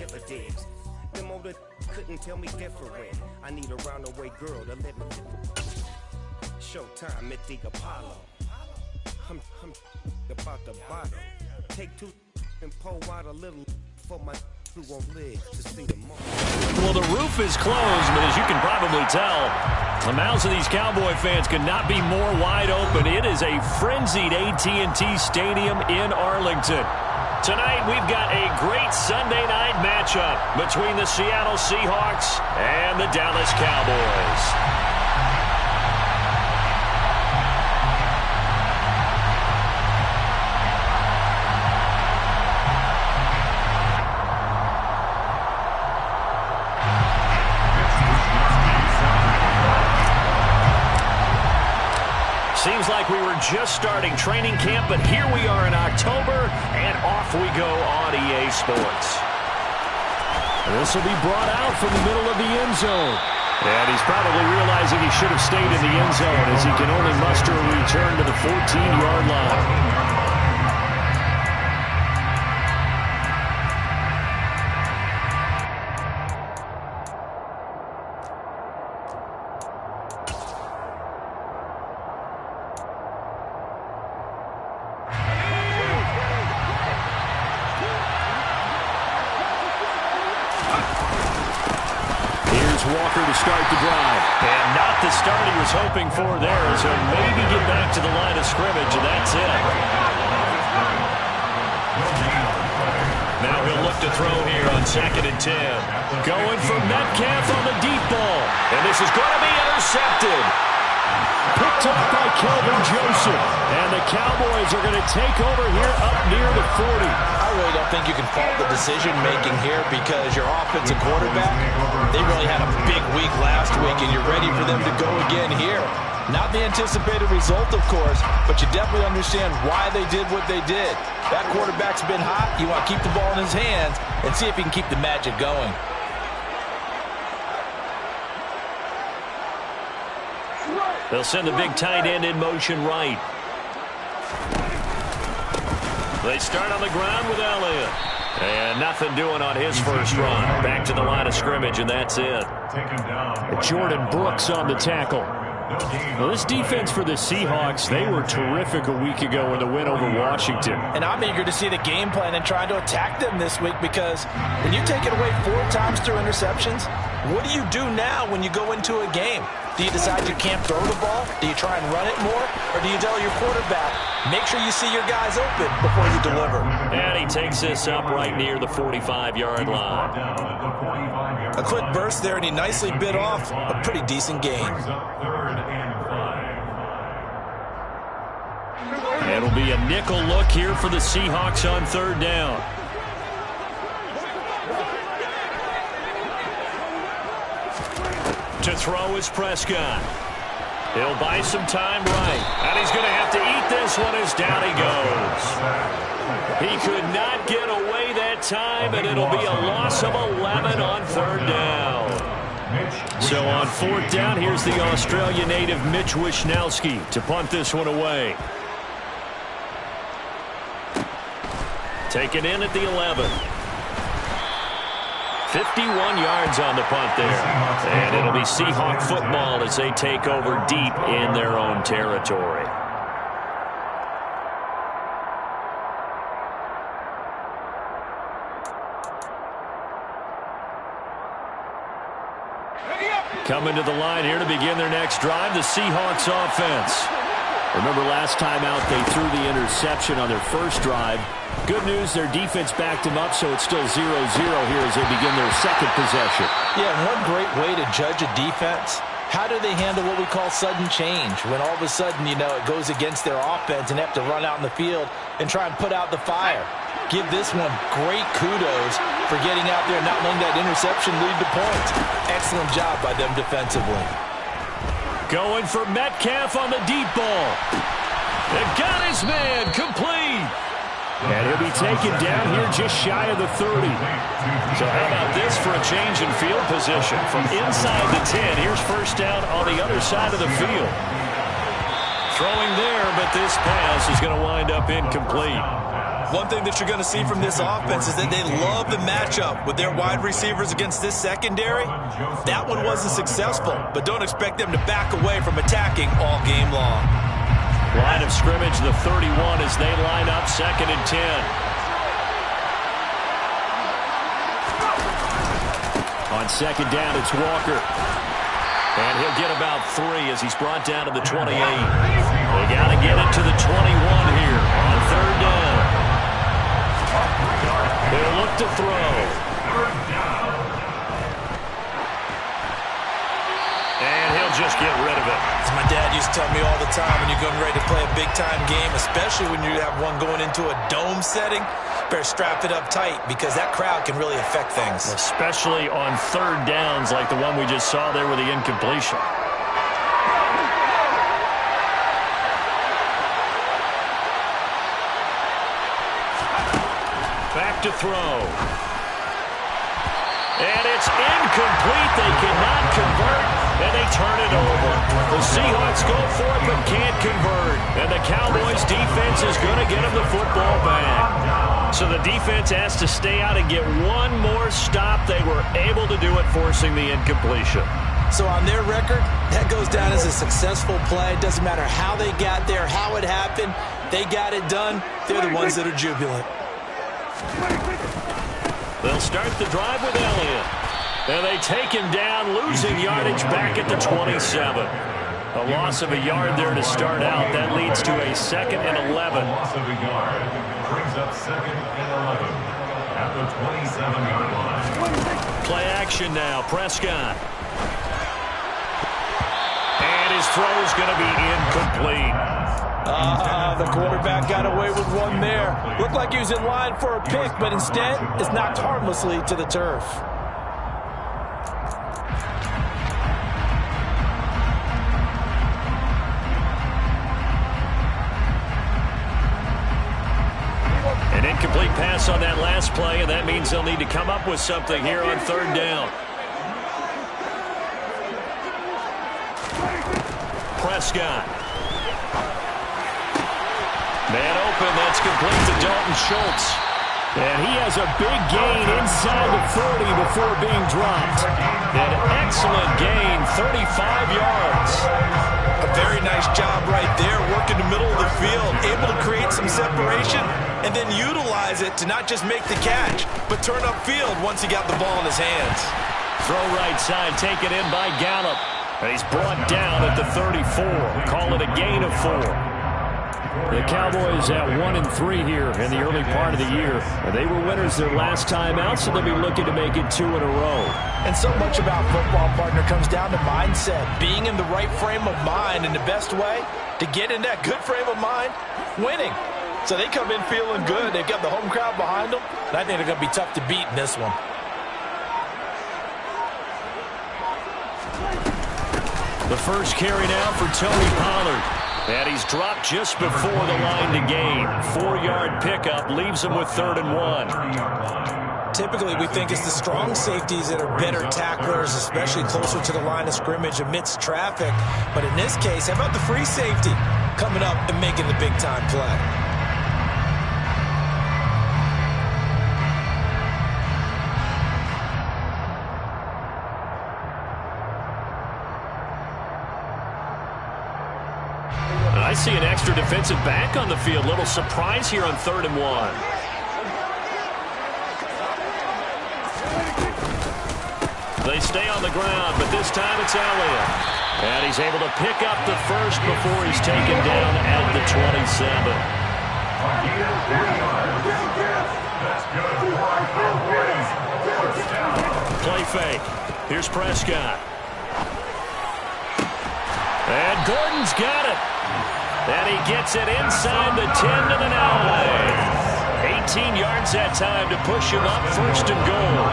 never digs. Them older couldn't tell me different. I need a roundaway girl to let me. Showtime at the Apollo. I'm about the bottle. Take two and pour out a little for my who won't live to see the morning. Well, the roof is closed, but as you can probably tell, the mouths of these Cowboy fans could not be more wide open. It is a frenzied AT&T Stadium in Arlington. Tonight, we've got a great Sunday night matchup between the Seattle Seahawks and the Dallas Cowboys. Seems like we were just starting training camp, but here we are in October, and off we go on EA Sports. This will be brought out from the middle of the end zone. And he's probably realizing he should have stayed in the end zone as he can only muster a return to the 14-yard line. Walker to start the drive. And not the start he was hoping for there, as he'll maybe get back to the line of scrimmage, and that's it. Now he'll look to throw here on 2nd and 10. Going for Metcalf on the deep ball. And this is going to be intercepted. Picked up by Kelvin Joseph. And the Cowboys are going to take over here up near the 40. I really don't think you can fault the decision-making here because your offensive quarterback, they really had a big week last week, and you're ready for them to go again here. Not the anticipated result, of course, but you definitely understand why they did what they did. That quarterback's been hot. You want to keep the ball in his hands and see if he can keep the magic going. They'll send the big tight end in motion right. They start on the ground with Elliott. And nothing doing on his first run. Back to the line of scrimmage, and that's it. Jordan Brooks on the tackle. Well, this defense for the Seahawks, they were terrific a week ago in the win over Washington. And I'm eager to see the game plan and trying to attack them this week because when you take it away 4 times through interceptions, what do you do now when you go into a game? Do you decide you can't throw the ball? Do you try and run it more? Or do you tell your quarterback, make sure you see your guys open before you deliver? And he takes this up right near the 45-yard line. A quick burst there, and he nicely bit off a pretty decent gain. It'll be a nickel look here for the Seahawks on 3rd down. To throw is Prescott. He'll buy some time right. And he's going to have to eat this one as down he goes. He could not get away that time, and it'll be a loss of 11 on 3rd down. So on 4th down, here's the Australia native Mitch Wishnowsky to punt this one away. Taken in at the 11. 51 yards on the punt there. And it'll be Seahawk football as they take over deep in their own territory. Coming to the line here to begin their next drive, the Seahawks offense. Remember last time out they threw the interception on their first drive. Good news, their defense backed them up, so it's still 0-0 here as they begin their second possession. Yeah, one great way to judge a defense, how do they handle what we call sudden change? When all of a sudden, you know, it goes against their offense and they have to run out in the field and try and put out the fire. Give this one great kudos for getting out there and not letting that interception lead to points. Excellent job by them defensively. Going for Metcalf on the deep ball. They've got his man complete. And he'll be taken down here just shy of the 30. So how about this for a change in field position? From inside the 10, here's first down on the other side of the field. Throwing there, but this pass is going to wind up incomplete. One thing that you're going to see from this offense is that they love the matchup with their wide receivers against this secondary. That one wasn't successful, but don't expect them to back away from attacking all game long. Line of scrimmage, the 31 as they line up 2nd and 10. On 2nd down, it's Walker. And he'll get about 3 as he's brought down to the 28. They got to get it to the 21 here on 3rd down. They'll look to throw. And he'll just get rid of it. As my dad used to tell me all the time, when you're getting ready to play a big-time game, especially when you have one going into a dome setting, better strap it up tight because that crowd can really affect things. Especially on 3rd downs like the one we just saw there with the incompletion. Back to throw. And it's incomplete. They cannot convert, and they turn it over. The Seahawks go for it but can't convert. And the Cowboys' defense is going to get them the football back. So the defense has to stay out and get one more stop. They were able to do it, forcing the incompletion. So on their record, that goes down as a successful play. It doesn't matter how they got there, how it happened. They got it done. They're the ones that are jubilant. They'll start the drive with Elliott. And they take him down, losing yardage back at the 27. A loss of a yard there to start out. That leads to a 2nd and 11. Loss of a yard brings up 2nd and 11 at the 27-yard line. Play action now. Prescott. And his throw is going to be incomplete. The quarterback got away with one there. Looked like he was in line for a pick, but instead it's knocked harmlessly to the turf. An incomplete pass on that last play, and that means they'll need to come up with something here on 3rd down. Prescott. Man open, that's complete to Dalton Schultz. And he has a big gain inside the 40 before being dropped. An excellent gain, 35 yards. A very nice job right there, working the middle of the field, able to create some separation, and then utilize it to not just make the catch, but turn upfield once he got the ball in his hands. Throw right side, taken in by Gallup. And he's brought down at the 34. Call it a gain of 4. The Cowboys at 1-3 here in the early part of the year. They were winners their last time out, so they'll be looking to make it 2 in a row. And so much about football, partner, comes down to mindset. Being in the right frame of mind, and the best way to get in that good frame of mind, winning. So they come in feeling good. They've got the home crowd behind them, and I think they're going to be tough to beat in this one. The first carry now for Tony Pollard. And he's dropped just before the line to gain. 4-yard pickup leaves him with 3rd and 1. Typically, we think it's the strong safeties that are better tacklers, especially closer to the line of scrimmage amidst traffic. But in this case, how about the free safety coming up and making the big-time play? I see an extra defensive back on the field. Little surprise here on 3rd and 1. They stay on the ground, but this time it's Elliott. And he's able to pick up the first before he's taken down at the 27. Play fake. Here's Prescott. And Gordon's got it. And he gets it inside the 10 to the 9. 18 yards that time to push him up 1st and goal.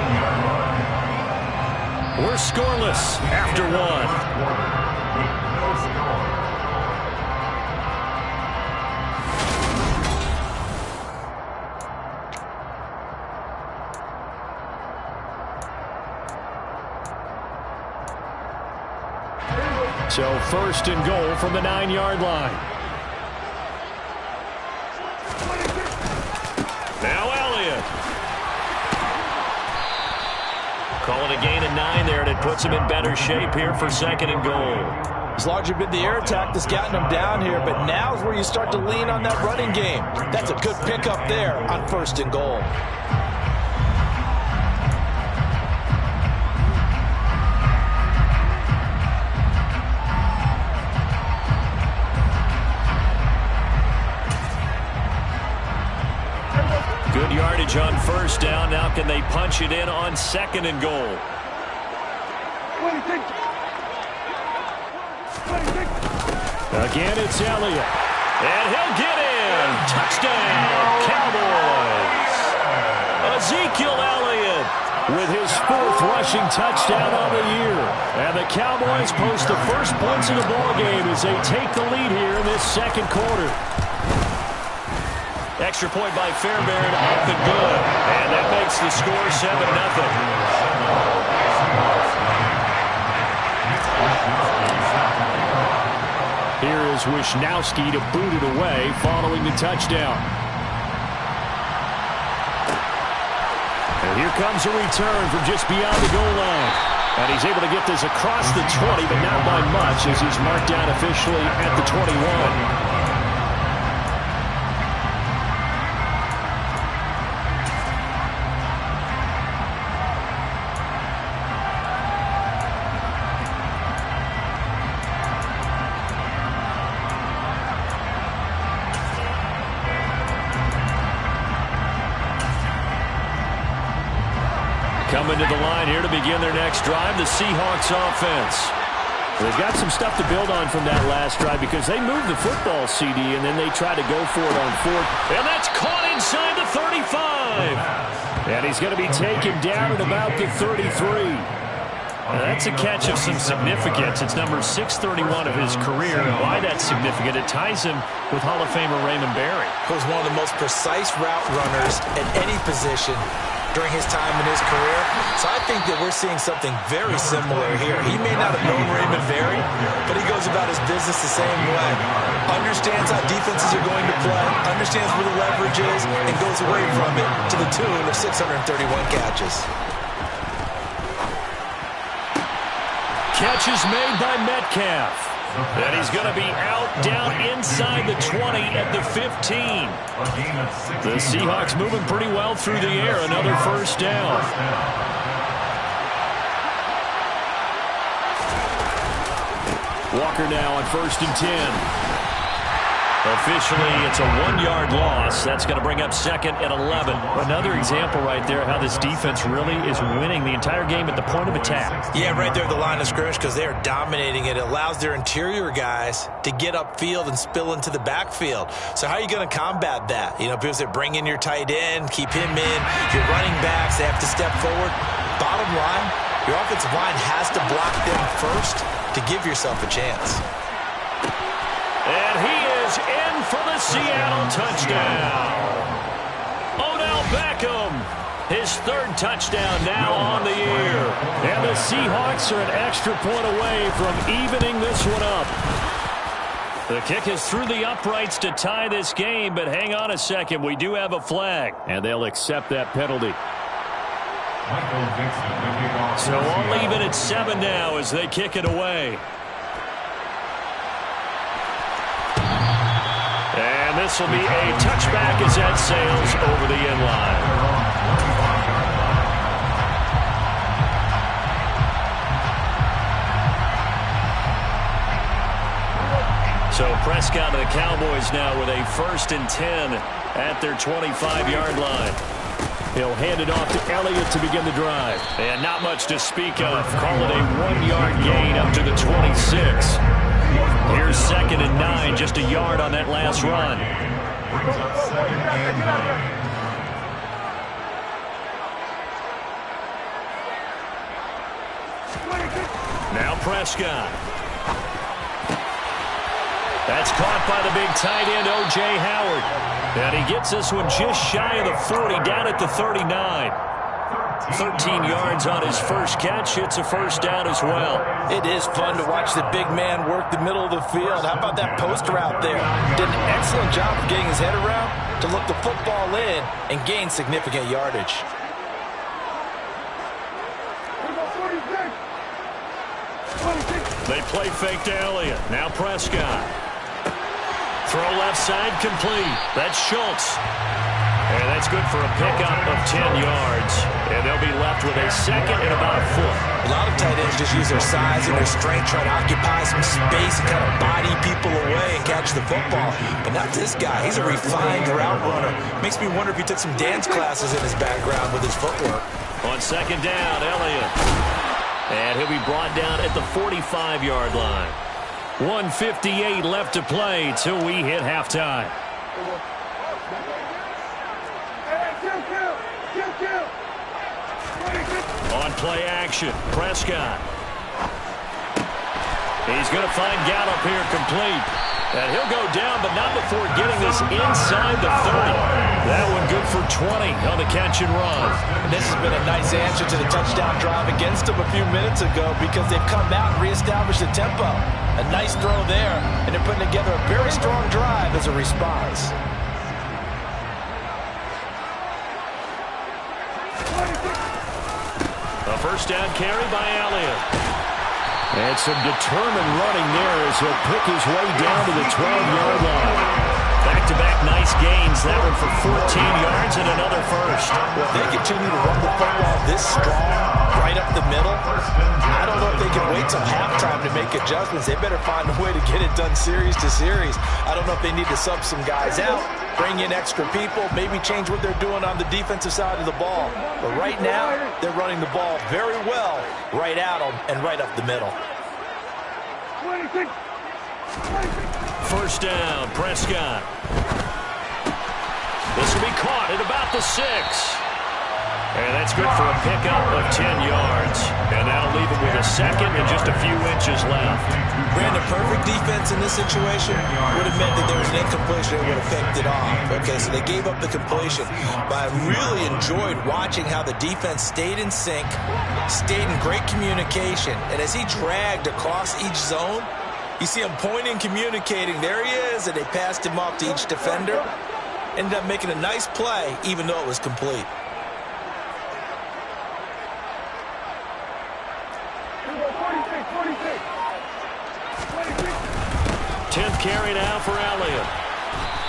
We're scoreless after 1. So 1st and goal from the 9-yard line. Now Elliott. Call it a gain of 9 there, and it puts him in better shape here for 2nd and goal. It's largely been the air attack that's gotten them down here, but now is where you start to lean on that running game. That's a good pickup there on 1st and goal. Good yardage on 1st down. Now can they punch it in on 2nd and goal? Again, it's Elliott. And he'll get in. Touchdown, Cowboys. Ezekiel Elliott with his 4th rushing touchdown on the year. And the Cowboys post the first points of the ballgame as they take the lead here in this 2nd quarter. Extra point by Fairbairn, up and good. And that makes the score 7-0. Here is Wishnowski to boot it away following the touchdown. And here comes a return from just beyond the goal line. And he's able to get this across the 20, but not by much as he's marked down officially at the 21. Coming to the line here to begin their next drive, the Seahawks offense. They've got some stuff to build on from that last drive because they moved the football, CD, and then they tried to go for it on 4th. And that's caught inside the 35. And he's going to be taken down at about the 33. Now that's a catch of some significance. It's number 631 of his career. And why that's significant, it ties him with Hall of Famer Raymond Barry. He was one of the most precise route runners at any position during his time in his career. So I think that we're seeing something very similar here. He may not have known Raymond Barry, but he goes about his business the same way. Understands how defenses are going to play, understands where the leverage is, and goes away from it to the tune of 631 catches. Catch is made by Metcalf. And he's going to be out down inside the 20 at the 15. The Seahawks moving pretty well through the air. Another 1st down. Walker now on 1st and 10. Officially, it's a 1-yard loss. That's going to bring up 2nd and 11. Another example right there how this defense really is winning the entire game at the point of attack. Yeah, right there at the line of scrimmage because they are dominating it. It allows their interior guys to get upfield and spill into the backfield. So how are you going to combat that? You know, people say bring in your tight end, keep him in. Your running backs, they have to step forward. Bottom line, your offensive line has to block them first to give yourself a chance. And he is in for the Seattle touchdown. Odell Beckham, his 3rd touchdown now on the year. And the Seahawks are an extra point away from evening this one up. The kick is through the uprights to tie this game, but hang on a second. We do have a flag, and they'll accept that penalty. So all even at 7 now as they kick it away. And this will be a touchback as that sails over the end line. So Prescott and the Cowboys now with a 1st and 10 at their 25-yard line. He'll hand it off to Elliott to begin the drive. And not much to speak of. Call it a 1-yard gain up to the 26. Here's 2nd and 9, just a yard on that last run. Brings up 2nd and 9. Now Prescott. That's caught by the big tight end, O.J. Howard. And he gets this one just shy of the 40, down at the 39. 13 yards on his first catch. It's a 1st down as well. It is fun to watch the big man work the middle of the field. How about that post route there? Did an excellent job of getting his head around. to look the football in and gain significant yardage. They play fake to Elliott. Now Prescott. Throw left side complete. That's Schultz. And that's good for a pickup of 10 yards. And they'll be left with a second and about a foot. A lot of tight ends just use their size and their strength, try to occupy some space and kind of body people away and catch the football. But not this guy. He's a refined route runner. Makes me wonder if he took some dance classes in his background with his footwork. On second down, Elliott. And he'll be brought down at the 45-yard line. 1:58 left to play till we hit halftime. On play action, Prescott. He's going to find Gallup here complete. And he'll go down, but not before getting this inside the 30. That one good for 20 on the catch and run. And this has been a nice answer to the touchdown drive against them a few minutes ago because they've come out and reestablished the tempo. A nice throw there, and they're putting together a very strong drive as a response. A first down carry by Elliott. And some determined running there as he'll pick his way down to the 12-yard line. Back-to-back nice gains. That one for 14 yards and another first. Well, if they continue to run the football this strong, right up the middle, I don't know if they can wait till halftime to make adjustments. They better find a way to get it done series to series. I don't know if they need to sub some guys out, bring in extra people, maybe change what they're doing on the defensive side of the ball. But right now, they're running the ball very well right at them and right up the middle. First down, Prescott. This will be caught at about the 6. And that's good for a pickup of 10 yards. And that'll leave him with a second and just a few inches left. Brandon, perfect defense in this situation would have meant that there was an incompletion that would have picked it off. Okay, so they gave up the completion. But I really enjoyed watching how the defense stayed in sync, stayed in great communication. And as he dragged across each zone, you see him pointing, communicating. There he is, and they passed him off to each defender. Ended up making a nice play, even though it was complete. 10th carry now for Elliott.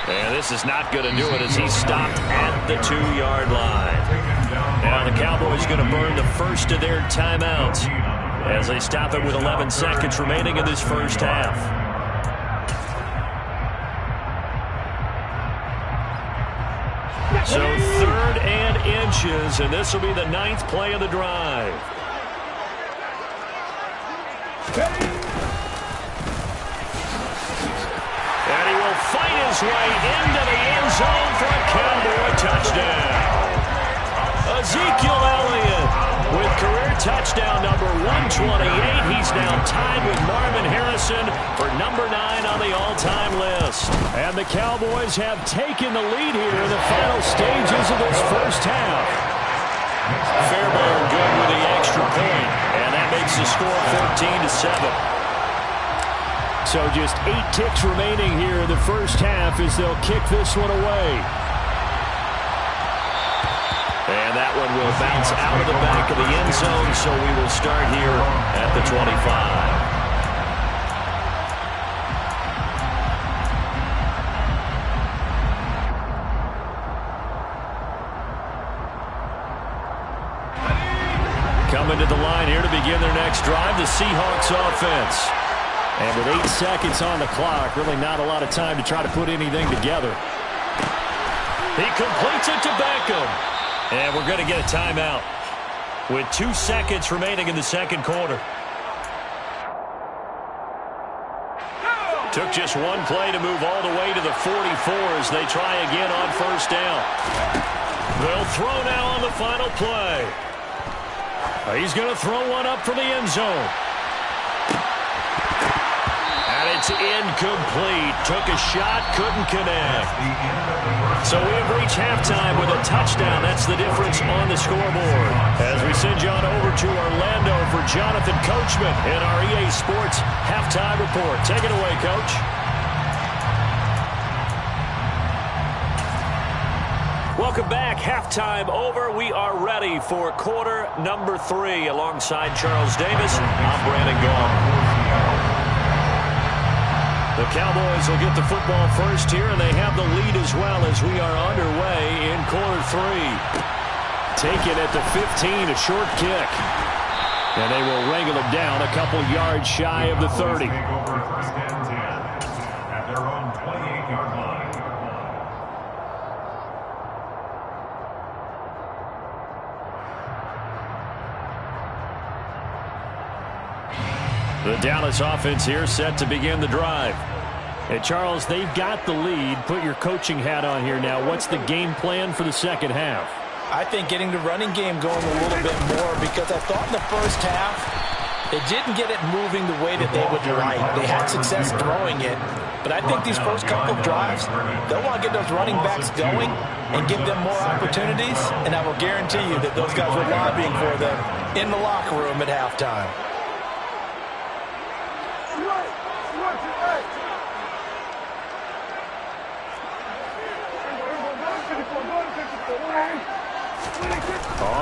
And this is not going to do it as he's stopped at the 2-yard line. Now the Cowboys going to burn the first of their timeouts as they stop it with 11 seconds remaining in this first half. So 3rd and inches, and this will be the 9th play of the drive. And he will fight his way into the end zone for a Cowboy touchdown. Ezekiel Elliott with career touchdown number 128. He's now tied with Marvin Harrison for number 9 on the all-time list. And the Cowboys have taken the lead here in the final stages of this first half. Fairbairn good with the extra point, and that makes the score 14-7. So just 8 ticks remaining here in the first half as they'll kick this one away. And that one will bounce out of the back of the end zone, so we will start here at the 25. Coming to the line here to begin their next drive, the Seahawks offense. And with 8 seconds on the clock, really not a lot of time to try to put anything together. He completes it to Beckham. And we're going to get a timeout with 2 seconds remaining in the second quarter. Took just one play to move all the way to the 44 as they try again on first down. They'll throw now on the final play. He's going to throw one up from the end zone. And it's incomplete. Took a shot, couldn't connect. So we have reached halftime with a touchdown. That's the difference on the scoreboard. As we send you on over to Orlando for Jonathan Coachman in our EA Sports halftime report. Take it away, Coach. Welcome back. Halftime over. We are ready for quarter number 3. Alongside Charles Davis, I'm Brandon Gaul. The Cowboys will get the football first here, and they have the lead as well as we are underway in quarter 3. Taken at the 15, a short kick. And they will wrangle it down a couple yards shy of the 30. At their own 28-yard line. The Dallas offense here set to begin the drive. Hey, Charles, they've got the lead. Put your coaching hat on here now. What's the game plan for the second half? I think getting the running game going a little bit more, because I thought in the first half they didn't get it moving the way that they would like. They had success throwing it, but I think these first couple of drives, they'll want to get those running backs going and give them more opportunities, and I will guarantee you that those guys were lobbying for them in the locker room at halftime.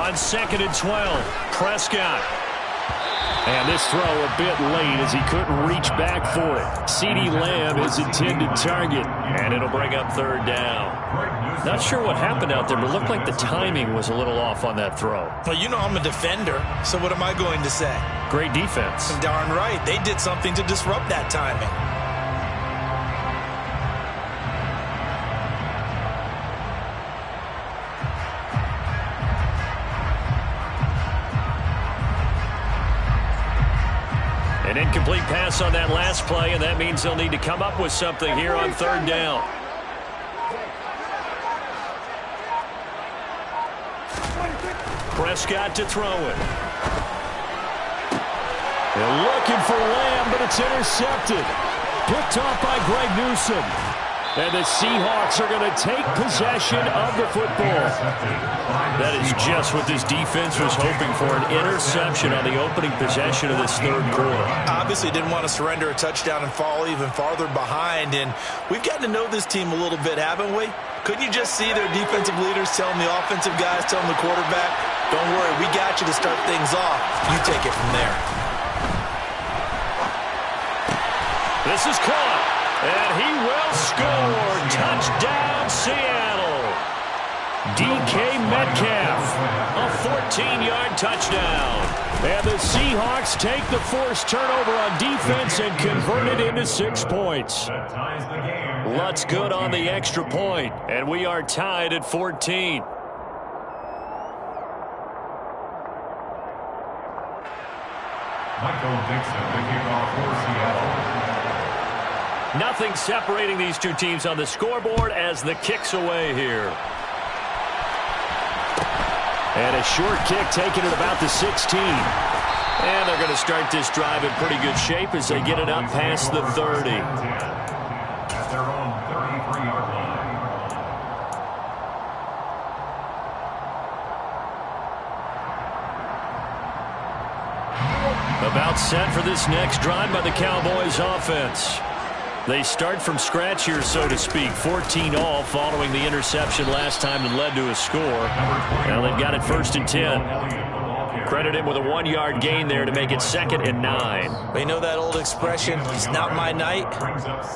On 2nd and 12, Prescott. And this throw a bit late as he couldn't reach back for it. CeeDee Lamb is intended target, and it'll bring up 3rd down. Not sure what happened out there, but it looked like the timing was a little off on that throw. Well, you know I'm a defender, so what am I going to say? Great defense. Darn right. They did something to disrupt that timing. An incomplete pass on that last play, and that means they'll need to come up with something here on 3rd down. Prescott to throw it. They're looking for Lamb, but it's intercepted. Picked off by Greg Newsome. And the Seahawks are going to take possession of the football. That is just what this defense was hoping for, an interception on the opening possession of this 3rd quarter. Obviously didn't want to surrender a touchdown and fall even farther behind, and we've gotten to know this team a little bit, haven't we? Couldn't you just see their defensive leaders telling the offensive guys, telling the quarterback, don't worry, we got you to start things off. You take it from there. This is caught. And he will score. Touchdown, Seattle. DK Metcalf, a 14-yard touchdown. And the Seahawks take the forced turnover on defense and convert it into 6 points. Lutz good on the extra point, and we are tied at 14. Michael Dixon, the kickoff for Seattle. Nothing separating these two teams on the scoreboard as the kick's away here. And a short kick taken at about the 16. And they're going to start this drive in pretty good shape as they get it up past the 30. At their own 33-yard line. About set for this next drive by the Cowboys offense. They start from scratch here, so to speak. 14 all following the interception last time that led to a score. Now they've got it 1st and 10. Credit him with a 1-yard gain there to make it 2nd and 9. Well, you know that old expression, it's not my night?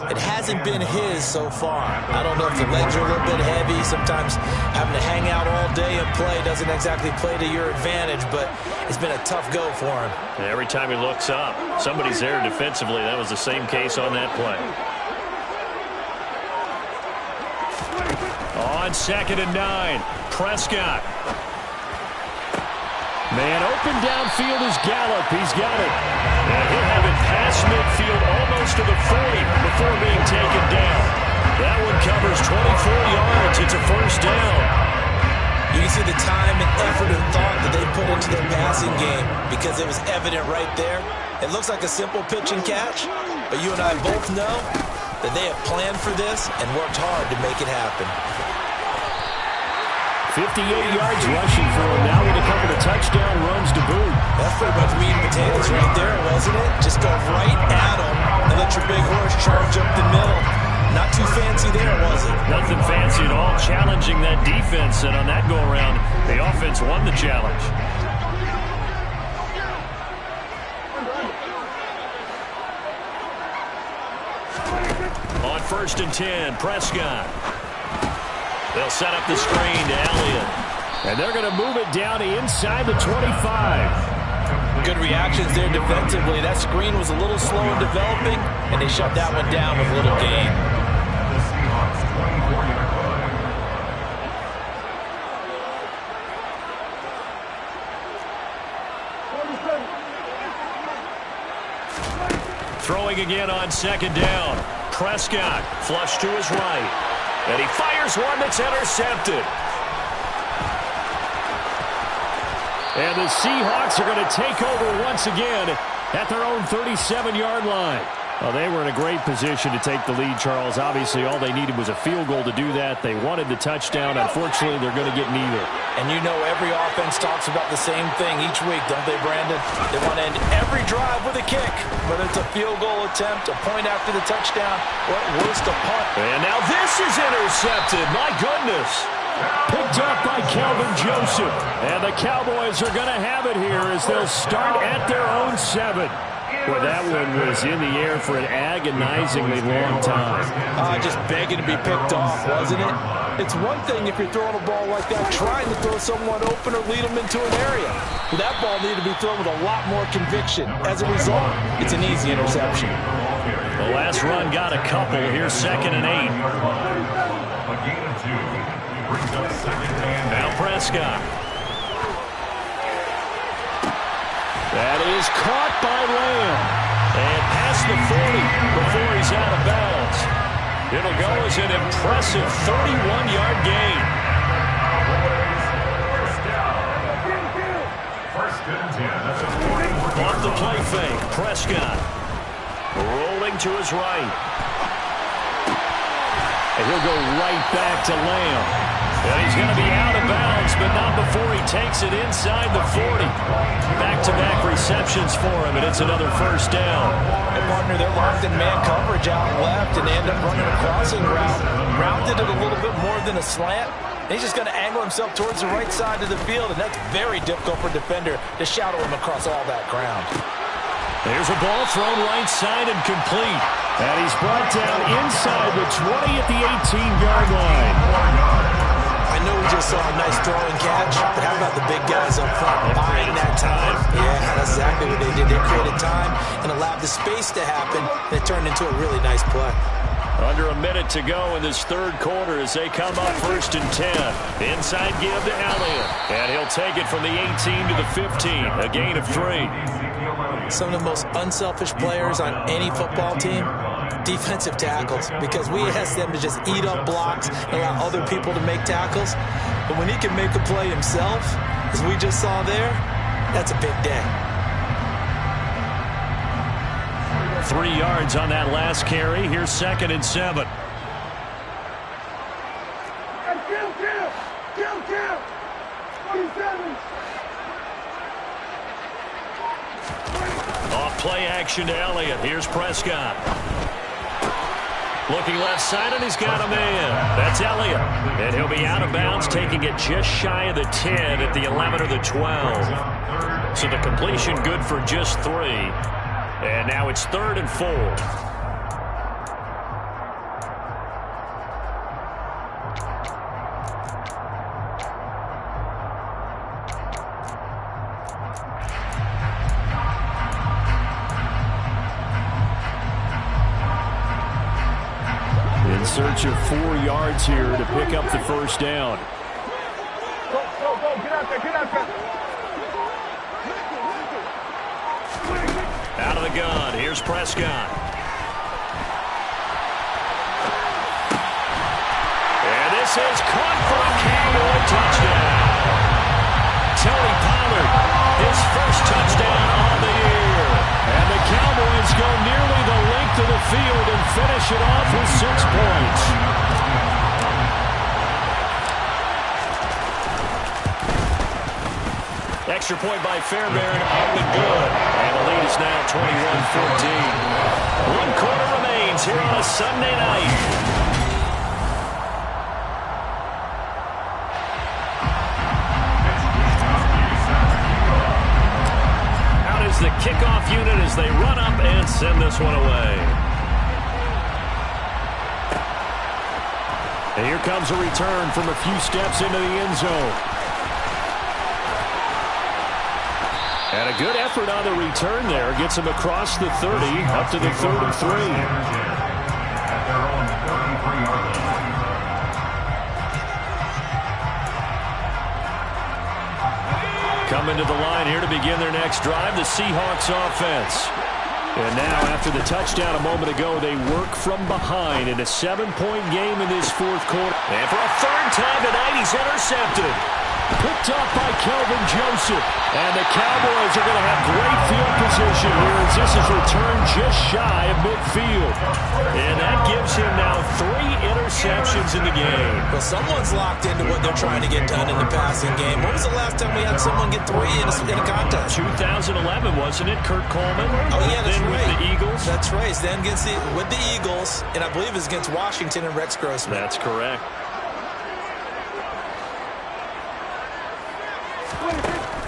It hasn't been his so far. I don't know if the legs are a little bit heavy. Sometimes having to hang out all day and play doesn't exactly play to your advantage, but it's been a tough go for him. And every time he looks up, somebody's there defensively. That was the same case on that play. On 2nd and 9, Prescott. Man, open downfield is Gallup. He's got it. And he'll have it past midfield almost to the 40 before being taken down. That one covers 24 yards. It's a 1st down. You can see the time and effort and thought that they put into their passing game because it was evident right there. It looks like a simple pitch and catch, but you and I both know that they have planned for this and worked hard to make it happen. 58 yards rushing for him now with a couple of touchdown runs to boot. That's pretty much meat and potatoes right there, wasn't it? Just go right at him and let your big horse charge up the middle. Not too fancy there, was it? Nothing fancy at all, challenging that defense, and on that go-around, the offense won the challenge. On 1st and 10, Prescott. They'll set up the screen to Elliott. And they're going to move it down inside the 25. Good reactions there defensively. That screen was a little slow in developing, and they shut that one down with a little gain. The Seahawks 24-yard line. Throwing again on 2nd down. Prescott flush to his right. And he fires one that's intercepted. And the Seahawks are going to take over once again at their own 37-yard line. Well, they were in a great position to take the lead, Charles. Obviously, all they needed was a field goal to do that. They wanted the touchdown. Unfortunately, they're going to get neither. And you know every offense talks about the same thing each week, don't they, Brandon? They want to end every drive with a kick. Whether it's a field goal attempt, a point after the touchdown, or at worst, a punt. And now this is intercepted. My goodness. Picked up by Calvin Joseph. And the Cowboys are going to have it here as they'll start at their own 7. Well, that one was in the air for an agonizingly long time. Just begging to be picked off, wasn't it? It's one thing if you're throwing a ball like that, trying to throw someone open or lead them into an area. But that ball needed to be thrown with a lot more conviction. As a result, it's an easy interception. The last run got a couple. Here's 2nd and 8. A gain of 2. Brings up 2nd and 8. Now Prescott. That is caught by Lamb. And past the 40 before he's out of bounds. It'll go as an impressive 31-yard gain. First and 10. That's a 41-yard Off the play fake, Prescott. Rolling to his right. And he'll go right back to Lamb. And he's going to be out of bounds, but not before he takes it inside the 40. Back-to-back receptions for him, and it's another first down. And partner, they're locked in man coverage out left, and they end up running a crossing route. Rounded it a little bit more than a slant. He's just going to angle himself towards the right side of the field, and that's very difficult for a defender to shadow him across all that ground. There's a ball thrown right side and complete. And he's brought down inside the 20 at the 18-yard line. I know we just saw a nice throw and catch, but how about the big guys up front buying that time? Yeah, that's exactly what they did. They created time and allowed the space to happen, and it turned into a really nice play. Under a minute to go in this 3rd quarter as they come up 1st and 10. Inside give to Elliott, and he'll take it from the 18 to the 15, a gain of 3. Some of the most unselfish players on any football team, defensive tackles, because we ask them to just eat up blocks and allow other people to make tackles. But when he can make a play himself, as we just saw there, that's a big day. 3 yards on that last carry. Here's 2nd and 7. Off play action to Elliott. Here's Prescott. Looking left side, and he's got a man. That's Elliott. And he'll be out of bounds, taking it just shy of the 10 at the 11 or the 12. So the completion good for just 3. And now it's 3rd and 4. In search of 4 yards here to pick up the first down. Go, get out there, get out there. Out of the gun, here's Prescott. And this is caught for a Cowboy touchdown. Tony Pollard, his first touchdown on the year. And the Cowboys go nearly the length of the field and finish it off with 6 points. Extra point by Fairbairn, up and good. And the lead is now 21-14. 1 quarter remains Hopkins here on a Sunday night. Out is the kickoff unit as they run up and send this one away. And here comes a return from a few steps into the end zone. And a good effort on the return there. Gets him across the 30, up to the 33. Coming to the line here to begin their next drive, the Seahawks offense. And now, after the touchdown a moment ago, they work from behind in a 7-point game in this fourth quarter. And for a third time tonight, he's intercepted. Picked off by Kelvin Joseph. And the Cowboys are going to have great field position here as this is returned just shy of midfield. And that gives him now 3 interceptions in the game. Well, someone's locked into what they're trying to get done in the passing game. When was the last time we had someone get 3 in a contest? 2011, wasn't it? Kurt Coleman. Oh, yeah, that's then right. With the Eagles. That's right. Then with the Eagles, and I believe it's against Washington and Rex Grossman. That's correct.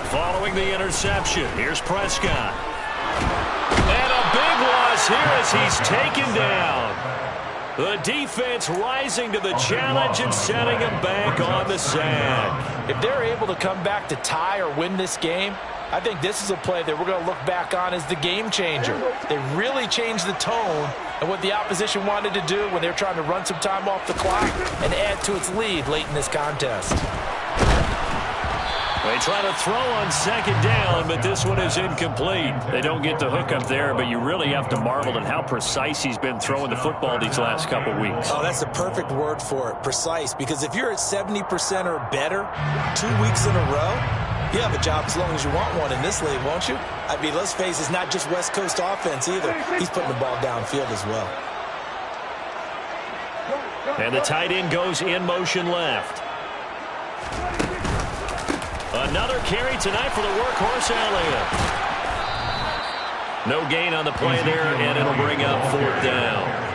Following the interception, here's Prescott. And a big loss here as he's taken down. The defense rising to the challenge and setting him back on the sack. If they're able to come back to tie or win this game, I think this is a play that we're going to look back on as the game changer. They really changed the tone and what the opposition wanted to do when they were trying to run some time off the clock and add to its lead late in this contest. They try to throw on second down, but this one is incomplete. They don't get the hook up there, but you really have to marvel at how precise he's been throwing the football these last couple weeks. Oh, that's the perfect word for it, precise, because if you're at 70% or better 2 weeks in a row, you have a job as long as you want one in this league, won't you? I mean, let's face it, it's not just West Coast offense either. He's putting the ball downfield as well. And the tight end goes in motion left. Another carry tonight for the workhorse Elliott. No gain on the play there, and it'll bring up 4th down.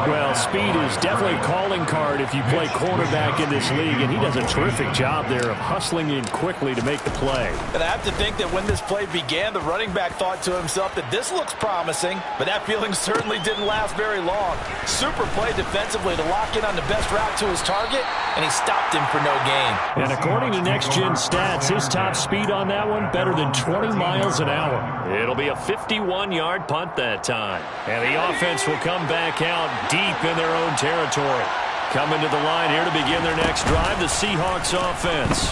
Well, speed is definitely a calling card if you play quarterback in this league, and he does a terrific job there of hustling in quickly to make the play. And I have to think that when this play began, the running back thought to himself that this looks promising, but that feeling certainly didn't last very long. Super play defensively to lock in on the best route to his target, and he stopped him for no gain. And according to Next Gen Stats, his top speed on that one, better than 20 miles an hour. It'll be a 51-yard punt that time. And the offense will come back out deep in their own territory. Coming to the line here to begin their next drive, the Seahawks offense.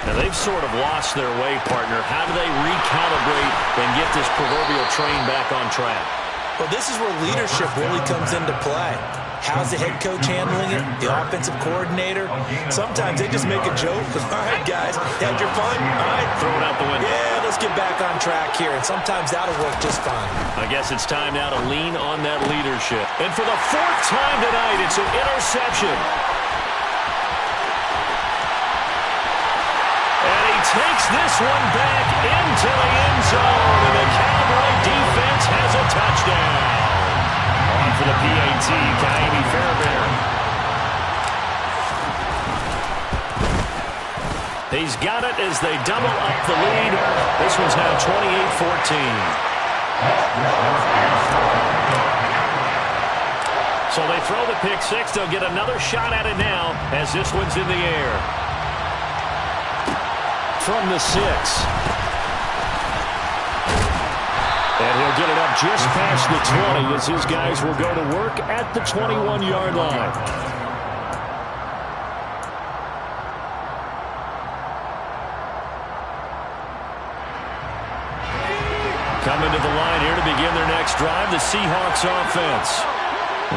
Now, they've sort of lost their way, partner. How do they recalibrate and get this proverbial train back on track? Well, this is where leadership really comes into play. How's the head coach handling it? The offensive coordinator? Sometimes they just make a joke. All right, guys, had your fun? All right. Throw it out the window. Yeah, let's get back on track here. And sometimes that'll work just fine. I guess it's time now to lean on that leadership. And for the 4th time tonight, it's an interception. And he takes this one back into the end zone. And the Cowboy defense has a touchdown. On for the PAT, Kaimi Fairbairn. He's got it as they double up the lead. This one's now 28-14. So they throw the pick six. They'll get another shot at it now as this one's in the air. From the 6. And he'll get it up just past the 20 as his guys will go to work at the 21-yard line. Coming to the line here to begin their next drive, the Seahawks offense.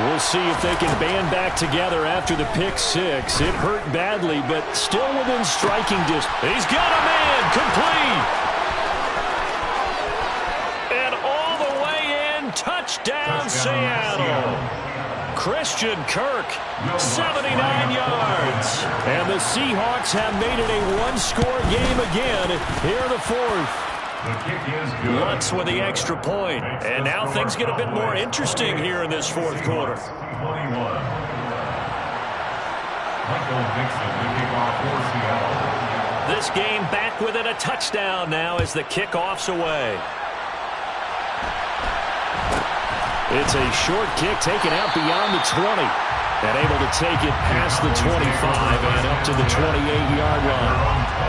We'll see if they can band back together after the pick six. It hurt badly, but still within striking distance. He's got a man, complete. And all the way in, touchdown Seattle. Christian Kirk, 79 yards. And the Seahawks have made it a one-score game again here in the 4th. The kick is good. Lutz with the extra point. And now things get a bit more interesting here in this fourth quarter. 21. Michael Dixon, the kickoff for Seattle. This game back within a touchdown now as the kickoff's away. It's a short kick taken out beyond the 20. And able to take it past the 25 and up to the 28-yard line.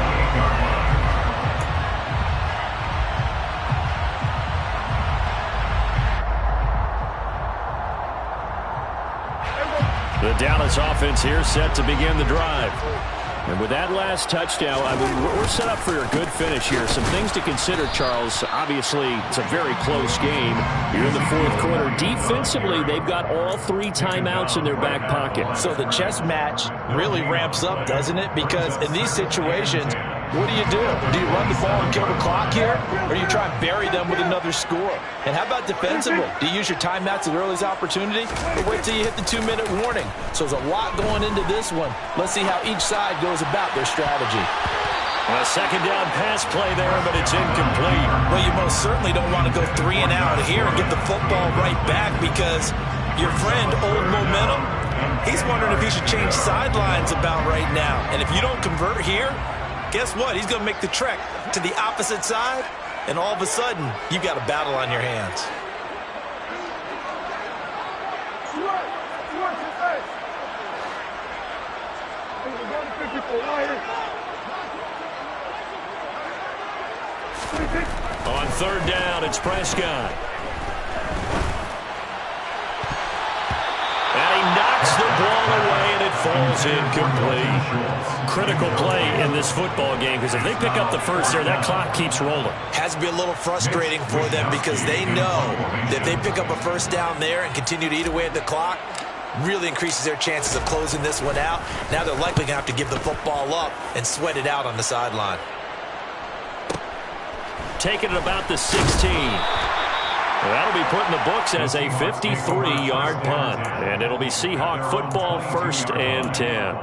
The Dallas offense here set to begin the drive. And with that last touchdown, I mean, we're set up for a good finish here. Some things to consider, Charles. Obviously, it's a very close game. You're in the fourth quarter. Defensively, they've got all 3 timeouts in their back pocket. So the chess match really ramps up, doesn't it? Because in these situations, what do? Do you run the ball and kill the clock here? Or do you try and bury them with another score? And how about defensively? Do you use your timeouts at the earliest opportunity? Or wait till you hit the 2-minute warning? So there's a lot going into this one. Let's see how each side goes about their strategy. A second down pass play there, but it's incomplete. Well, you most certainly don't want to go 3 and out here and get the football right back because your friend, Old Momentum, he's wondering if he should change sidelines about right now. And if you don't convert here, guess what? He's going to make the trek to the opposite side, and all of a sudden, you've got a battle on your hands. On third down, it's Prescott. And he knocks the ball away, and it falls incomplete. Critical play in this football game, because if they pick up the first there, that clock keeps rolling. Has to be a little frustrating for them because they know that if they pick up a first down there and continue to eat away at the clock, really increases their chances of closing this one out. Now they're likely going to have to give the football up and sweat it out on the sideline. Taking it about the 16. That'll be put in the books as a 53-yard punt. And it'll be Seahawk football, 1st and 10.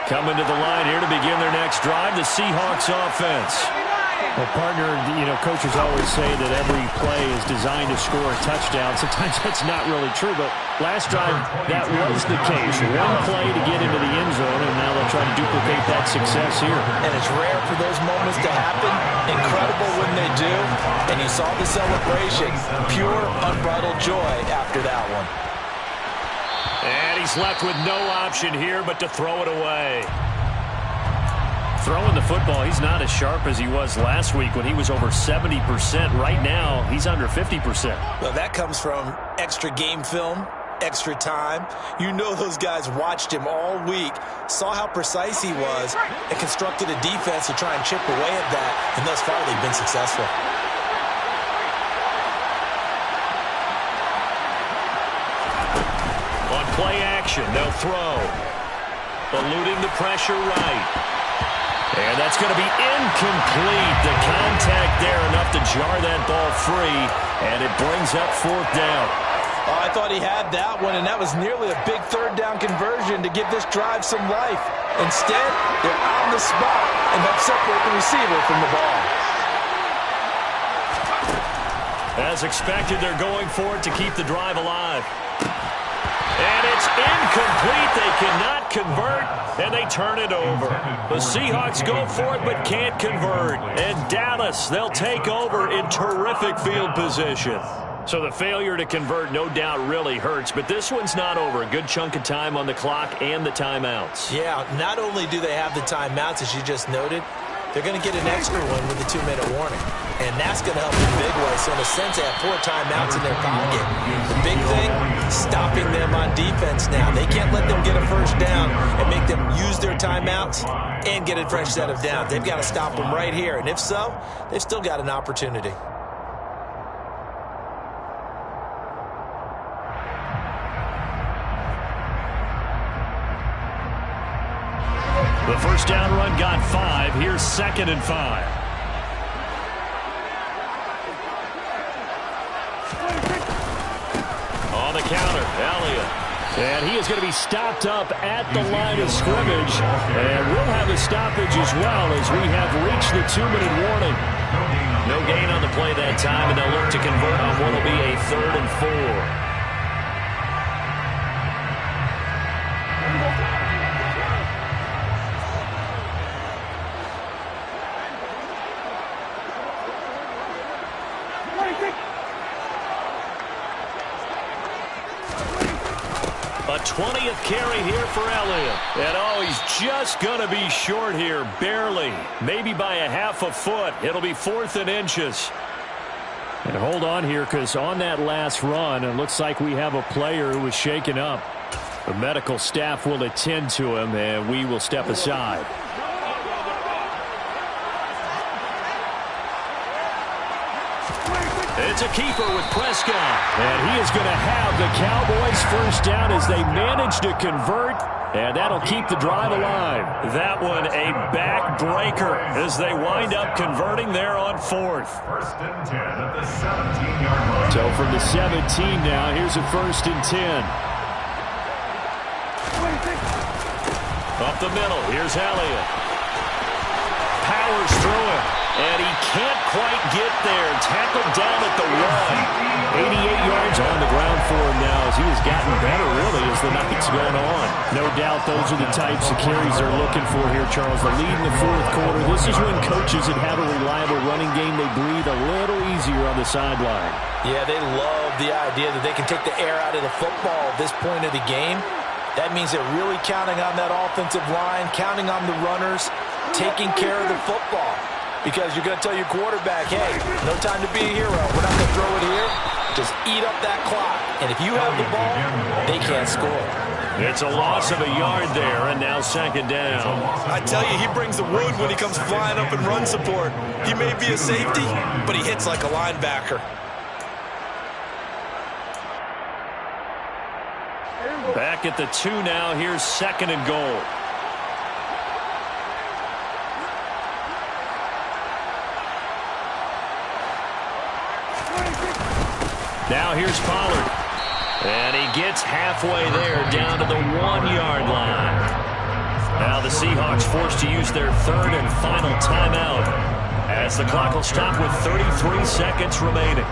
Coming to the line here to begin their next drive, the Seahawks offense. Well, partner, coaches always say that every play is designed to score a touchdown. Sometimes that's not really true, but last drive, that was the case. One play to get into the end zone, and now they'll try to duplicate that success here. And it's rare for those moments to happen. Incredible when they do. And you saw the celebration. Pure, unbridled joy after that one. And he's left with no option here but to throw it away. Throwing the football, he's not as sharp as he was last week when he was over 70%. Right now, he's under 50%. Well, that comes from extra game film, extra time. You know those guys watched him all week, saw how precise he was, and constructed a defense to try and chip away at that, and thus far they've been successful. On play action, they'll throw. Eluding the pressure right. And that's going to be incomplete. The contact there enough to jar that ball free, and it brings up 4th down. Oh, I thought he had that one, and that was nearly a big 3rd down conversion to give this drive some life. Instead, they're on the spot and help separate the receiver from the ball. As expected, they're going for it to keep the drive alive. And it's incomplete. They cannot convert, and they turn it over. The Seahawks go for it but can't convert. And Dallas, they'll take over in terrific field position. So the failure to convert no doubt really hurts, but this one's not over. A good chunk of time on the clock and the timeouts. Yeah, not only do they have the timeouts, as you just noted, they're going to get an extra one with the 2-minute warning. And that's going to help in a big way. So in a sense, they have 4 timeouts in their pocket. The big thing, stopping them on defense now. They can't let them get a first down and make them use their timeouts and get a fresh set of downs. They've got to stop them right here. And if so, they've still got an opportunity. The first down run got 5. Here's 2nd and 5. On the counter. Elliott. And he is going to be stopped up at the line of scrimmage. And we'll have a stoppage as well as we have reached the 2-minute warning. No gain on the play that time, and they'll look to convert on what will be a 3rd and 4. A 20th carry here for Elliott. And, oh, he's just going to be short here, barely. Maybe by a half a foot. It'll be 4th and inches. And hold on here, because on that last run, it looks like we have a player who was shaken up. The medical staff will attend to him, and we will step aside. It's a keeper with Prescott. And he is going to have the Cowboys first down as they manage to convert. And that'll keep the drive alive. That one a backbreaker as they wind up converting there on 4th. 1st and 10 at the 17-yard line. So from the 17 now, here's a 1st and 10. Up the middle, here's Elliott. Powers through it. And he can't quite get there. Tackled down at the 1. 88 yards on the ground for him now as he has gotten better, really, as the night's going on. No doubt those are the types of carries they're looking for here, Charles. The lead in the 4th quarter. This is when coaches that have a reliable running game, they breathe a little easier on the sideline. Yeah, they love the idea that they can take the air out of the football at this point of the game. That means they're really counting on that offensive line, counting on the runners, taking care of the football. Because you're going to tell your quarterback, hey, no time to be a hero. We're not going to throw it here. Just eat up that clock. And if you have the ball, they can't score. It's a loss of a yard there, and now 2nd down. I tell you, he brings the wood when he comes flying up in run support. He may be a safety, but he hits like a linebacker. Back at the 2 now. Here's 2nd and goal. Now here's Pollard. And he gets halfway there down to the 1-yard line. Now the Seahawks forced to use their 3rd and final timeout as the clock will stop with 33 seconds remaining.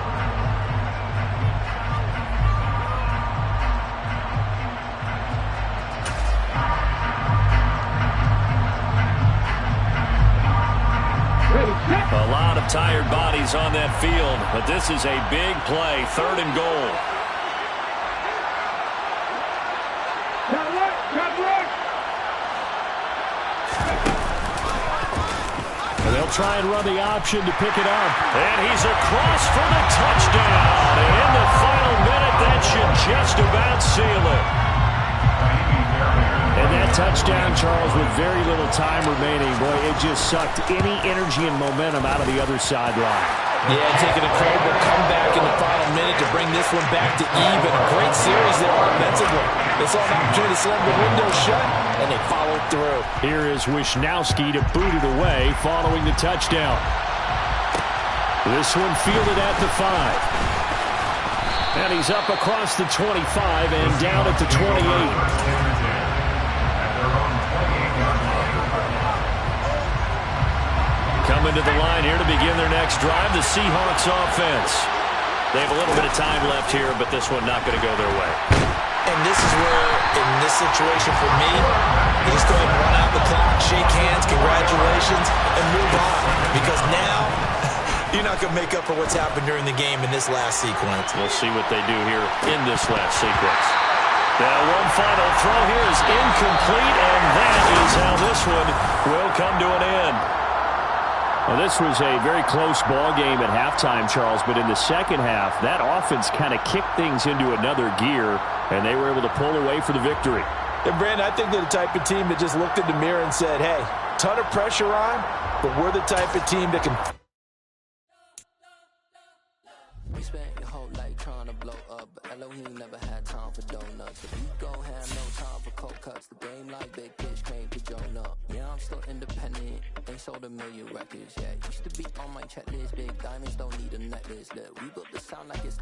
A lot of tired bodies on that field, but this is a big play, 3rd and goal. And they'll try and run the option to pick it up. And he's across for the touchdown. And in the final minute, that should just about seal it. And that touchdown, Charles, with very little time remaining, boy, it just sucked any energy and momentum out of the other sideline. Yeah, take an incredible comeback in the final minute to bring this one back to even. A great series there offensively. They saw an opportunity to slam the window shut, and they followed through. Here is Wisnowski to boot it away following the touchdown. This one fielded at the 5. And he's up across the 25 and down at the 28. Coming to the line here to begin their next drive, the Seahawks offense. They have a little bit of time left here, but this one not going to go their way. And this is where, in this situation for me, you just go ahead and run out the clock, shake hands, congratulations, and move on. Because now, you're not going to make up for what's happened during the game in this last sequence. We'll see what they do here in this last sequence. Now one final throw here is incomplete, and that is how this one will come to an end. Well, this was a very close ball game at halftime, Charles, but in the second half, that offense kind of kicked things into another gear, and they were able to pull away for the victory. And, Brandon, I think they're the type of team that just looked in the mirror and said, hey, ton of pressure on, but we're the type of team that can... We spent your whole life trying to blow up, but Elohim never had time for donuts. If you go have no time for cold cuts, the game like Big Fish came to Jonah. Yeah, I'm still independent, ain't sold a million records. Yeah, used to be on my checklist, big diamonds don't need a necklace. Look, we built the sound like it's